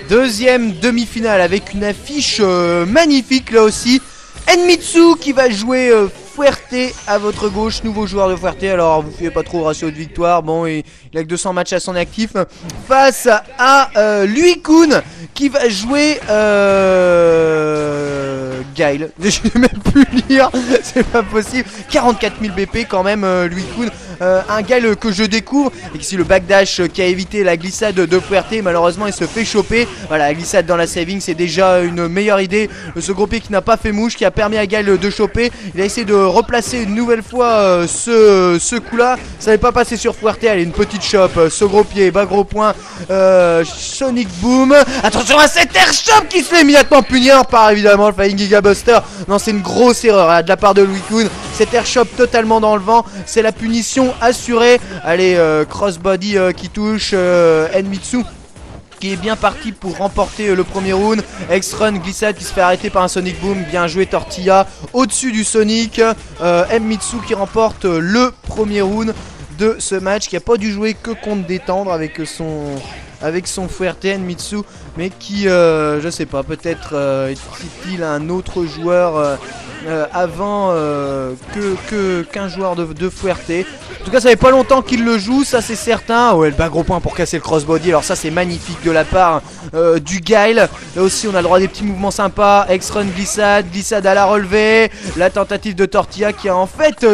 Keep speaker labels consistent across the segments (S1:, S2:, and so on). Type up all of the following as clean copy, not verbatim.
S1: Deuxième demi-finale avec une affiche magnifique là aussi. Enmitsu qui va jouer Fuerte à votre gauche, nouveau joueur de Fuerte. Alors vous ne pas trop au ratio de victoire, bon il a que 200 matchs à son actif. Face à Lui-kun qui va jouer Guile. Je vais même plus lire, c'est pas possible. 44 000 BP quand même, Lui-kun. Un Guile que je découvre. Et ici le backdash qui a évité la glissade de Fuerte. Malheureusement il se fait choper. Voilà, la glissade dans la saving c'est déjà une meilleure idée. Ce gros pied qui n'a pas fait mouche, qui a permis à Guile de choper. Il a essayé de replacer une nouvelle fois ce coup là. Ça n'est pas passé sur Fuerte. Allez, une petite chope, ce gros pied, bas gros point, Sonic Boom. Attention à cet air shop qui se fait immédiatement punir par évidemment le Flying Giga Buster. Non, c'est une grosse erreur là, de la part de Lui-kun. Cet air shop totalement dans le vent, c'est la punition assurée. Allez, crossbody qui touche Enmitsu qui est bien parti pour remporter le premier round. X-Run, glissade qui se fait arrêter par un Sonic Boom. Bien joué Tortilla au-dessus du Sonic. Enmitsu qui remporte le premier round de ce match, qui a pas dû jouer que contre détendre avec son Fuerte Enmitsu, mais qui je sais pas, peut-être est-il un autre joueur avant qu'un joueur de Fuerte. En tout cas ça fait pas longtemps qu'il le joue, ça c'est certain. Ouais, le bas gros point pour casser le crossbody, alors ça c'est magnifique de la part du Guile. Là aussi on a le droit à des petits mouvements sympas. X-Run, glissade à la relevée. La tentative de Tortilla qui a en fait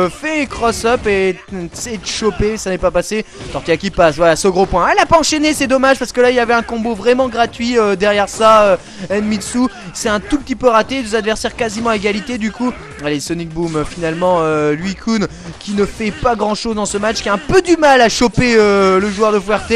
S1: fait cross-up et c'est de choper, ça n'est pas passé. Tortilla qui passe, voilà ce gros point. Elle a pas enchaîné, c'est dommage parce que là il y avait un combo vraiment gratuit derrière ça. Enmitsu, c'est un tout petit peu raté, deux adversaires quasiment à égalité du coup. Allez, Sonic Boom finalement, Lui-kun qui ne fait pas grand chose dans ce match, qui a un peu du mal à choper le joueur de Fuerte.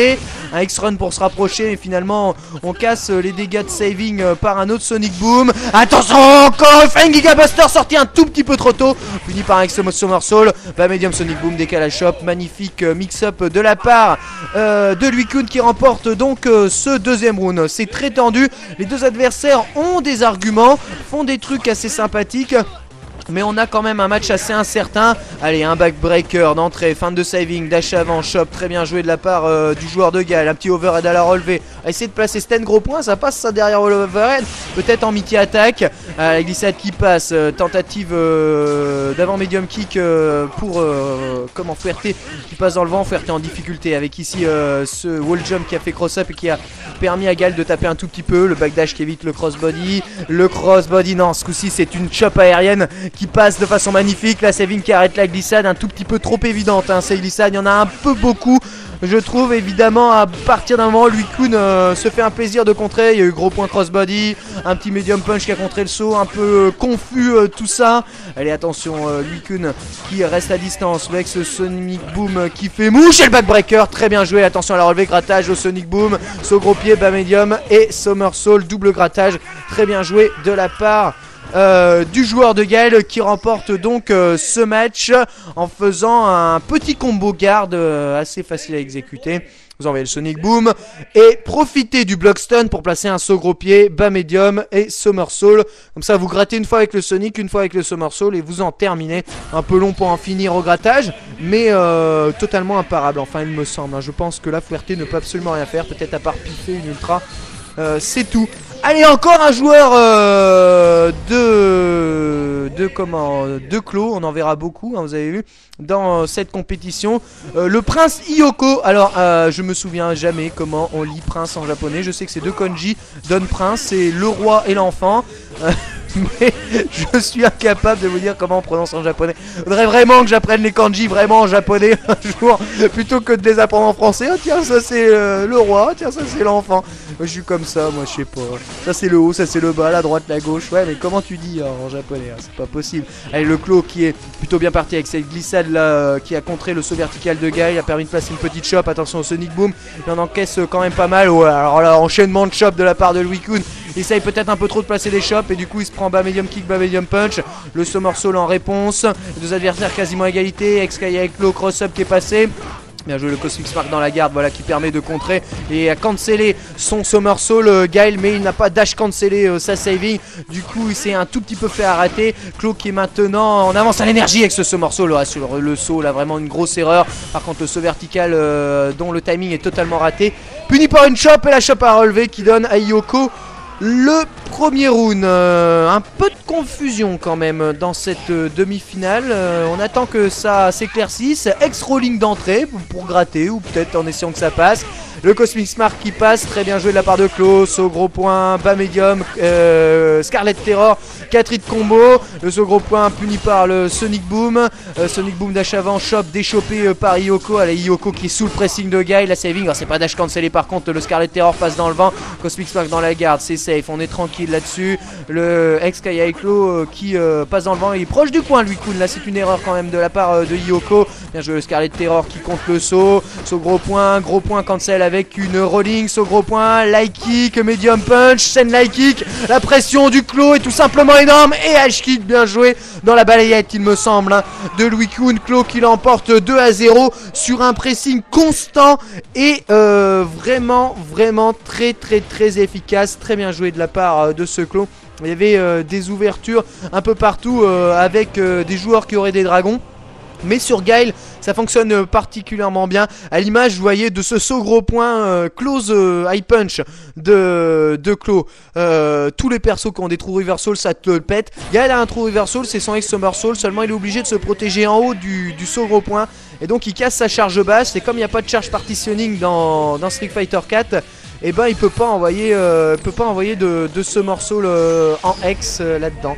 S1: Un X-Run pour se rapprocher et finalement on casse les dégâts de saving par un autre Sonic Boom. Attention, encore Flying Giga Buster sorti un tout petit peu trop tôt, fini par un Somersault. Bas medium Sonic Boom, décalage shop, magnifique mix-up de la part de Lui-kun qui remporte donc ce deuxième round. C'est très tendu, les deux adversaires ont des arguments, font des trucs assez sympathiques, mais on a quand même un match assez incertain. Allez, un backbreaker d'entrée, fin de saving, dash avant, shop, très bien joué de la part du joueur de Guile. Un petit overhead à la relevée, a essayé de placer Sten gros point, ça passe ça derrière l'overhead, peut-être en midi attaque. La glissade qui passe, tentative d'avant medium kick pour comment Fuerte qui passe dans le vent. Fuerte en difficulté avec ici ce wall jump qui a fait cross up et qui a permis à Guile de taper un tout petit peu. Le backdash qui évite le crossbody. Le crossbody, non, ce coup-ci c'est une chop aérienne qui passe de façon magnifique. La saving qui arrête la glissade, un tout petit peu trop évidente hein, ces glissades, il y en a un peu beaucoup je trouve. Évidemment à partir d'un moment Lui-kun se fait un plaisir de contrer. Il y a eu gros point crossbody, un petit medium punch qui a contré le saut, un peu confus tout ça. Allez attention, Lui-kun qui reste à distance avec ce Sonic Boom qui fait mouche et le backbreaker, très bien joué. Attention à la relevée, grattage au Sonic Boom, saut gros pied, bas medium et somersault, double grattage, très bien joué de la part du joueur de Guile qui remporte donc ce match en faisant un petit combo garde assez facile à exécuter. Vous envoyez le Sonic Boom et profitez du block stun pour placer un saut gros pied, bas medium et somersault. Comme ça vous grattez une fois avec le Sonic, une fois avec le somersault et vous en terminez. Un peu long pour en finir au grattage, mais totalement imparable, enfin il me semble. Je pense que la Fuerte ne peut absolument rien faire, peut-être à part piffer une ultra. C'est tout. Allez, encore un joueur de Clos, on en verra beaucoup, hein, vous avez vu, dans cette compétition. Le prince Hiyoko, alors je me souviens jamais comment on lit prince en japonais, je sais que c'est deux kanji, Don Prince, c'est le roi et l'enfant. Mais je suis incapable de vous dire comment on prononce en japonais. Faudrait vraiment que j'apprenne les kanji vraiment en japonais un jour, plutôt que de les apprendre en français. Oh tiens, ça c'est le roi, tiens ça c'est l'enfant. Je suis comme ça, moi je sais pas. Ça c'est le haut, ça c'est le bas, la droite, la gauche. Ouais mais comment tu dis en japonais hein, c'est pas possible. Allez, le Clos qui est plutôt bien parti avec cette glissade là qui a contré le saut vertical de Guile, a permis de placer une petite chop. Attention au Sonic Boom, il en encaisse quand même pas mal. Ouais, alors là, enchaînement de chop de la part de Lui-kun. Il essaye peut-être un peu trop de placer des chops et du coup il se prend bas medium kick, bas medium punch. Le somersault en réponse. Les deux adversaires quasiment à égalité. Ex-Kai avec le cross-up qui est passé. Bien joué le Cosmic Spark dans la garde, voilà qui permet de contrer et à canceller son somersault Guile, mais il n'a pas dash cancellé sa saving. Du coup il s'est un tout petit peu fait arrêter. Clos qui est maintenant en avance à l'énergie avec ce somersault là, sur le saut là, vraiment une grosse erreur. Par contre le saut vertical dont le timing est totalement raté. puni par une chope et la chope à relever qui donne à Yoko le premier round. Un peu de confusion quand même dans cette demi-finale. On attend que ça s'éclaircisse. Ex-rolling d'entrée pour gratter ou peut-être en essayant que ça passe. Le Cosmic Smart qui passe, très bien joué de la part de Klaus. Au gros point, bas médium, Scarlet Terror, 4 hits combo. Le saut gros point puni par le Sonic Boom. Sonic Boom dash avant, chop déchopé par Yoko. Allez, Yoko qui est sous le pressing de Guy. La saving, c'est pas dash cancellé par contre. Le Scarlet Terror passe dans le vent. Cosmic Smart dans la garde, c'est safe. On est tranquille là-dessus. Le ex-Kai Aiklo qui passe dans le vent. Il est proche du point, lui, Kun. Là, c'est une erreur quand même de la part de Yoko. Bien joué, le Scarlet Terror qui compte le saut. Saut gros point cancel avec une rolling. Saut gros point, light kick, medium punch, scène light kick. La pression du Klo est tout simplement énorme. Et H-kick, bien joué dans la balayette, il me semble, hein, de Louis Kun. Klo qui l'emporte 2-0 sur un pressing constant et vraiment très efficace. Très bien joué de la part de ce Klo. Il y avait des ouvertures un peu partout avec des joueurs qui auraient des dragons. Mais sur Guile, ça fonctionne particulièrement bien. À l'image, vous voyez, de ce saut gros point close high punch de Klo. Tous les persos qui ont des trous reversal, ça te le pète. Guile a un trou reversal, c'est son ex-somersault. Seulement, il est obligé de se protéger en haut du saut gros point. Et donc, il casse sa charge basse. Et comme il n'y a pas de charge partitioning dans Street Fighter 4, et ben, il peut pas envoyer de ce morceau en X là-dedans.